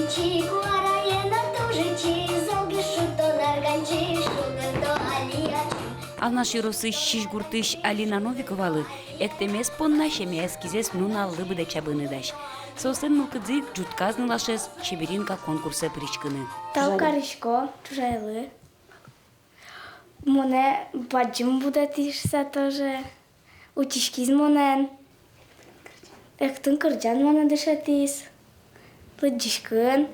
Чик-чик, уарайена тужичи, золги шутон арганчи, шугато алиячи. Ал наши росы шиш гуртыш Алина Новиковалы эктемес понна шеме эскизес нуналлы быда чабыныдаш. Сосын мылкыдзык жутказнылашес чеберинка конкурса причкыны. Талкаришко, чужайлы. Моне баджим буде тишса тоже. Утишкиз монен. Эктын кырджан моне дышатис. Лыджишкын.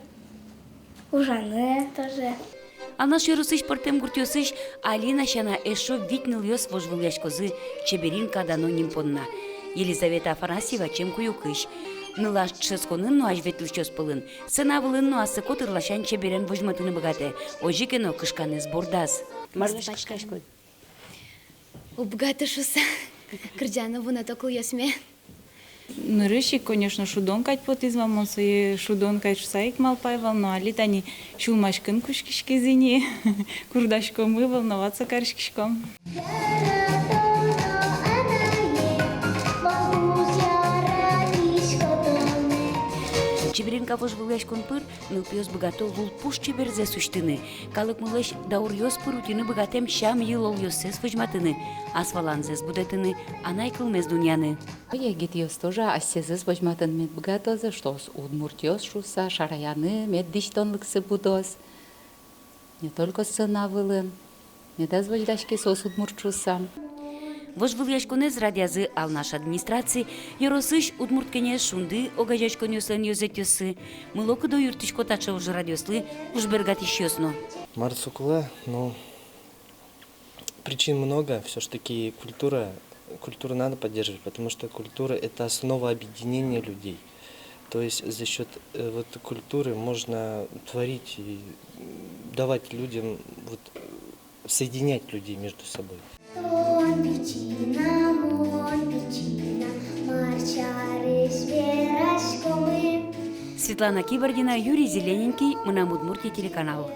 Ужаны тоже. Ал наши росыш портем гуртёсыш Алина шана эшо витныл ёс вожвылячкозы чеберинка даноним понна. Елизавета Афанасьева чем куюкыш. Нылаш ческонын нуаш ветлчёс пылын. Сынавылын нуасы котырлашан чеберен вожматыны богате. Ожикено кышканы сбордас. Марвашкашкой. Убгата шуса. Кырджанову на токл ясме. Нырыши, конечно, шудонкать потизвам, он свои шудонкать шусаик малпайвал, но алитани шулмашкын кушкишки зини, курдашко мы волноваться каршкишком. Чеберинка вожвылеш конпыр, нылпиос богато вулпуш чеберзе суштыны. Калык мылеш даур ёс пырутины богатем шам йылол ёсес вожматыны. Асваланзес будетыны, анай кылмез дуньяны. Егит ёс тоже ассезес вожматын мед богатозы, что с удмуртёс шуса, шараяны, мед диштонлыксы будос. Не только сына вылын, медаз вождашки сос удмурт шуса. Вожвылешконез радиазы ал наш администрации, еросыш удмурткене шунды огажачкон ёсын ёзет ёсы. Мылокы до юртышко тача уж радиослы уж бергатиш ёсно. Марцукла, ну, причин много, все ж таки культуру надо поддерживать, потому что культура – это основа объединения людей. То есть за счет вот культуры можно творить и давать людям, вот, соединять людей между собой. Светлана Кибордина, Юрий Зелененький, мы на Удмуртия телеканал.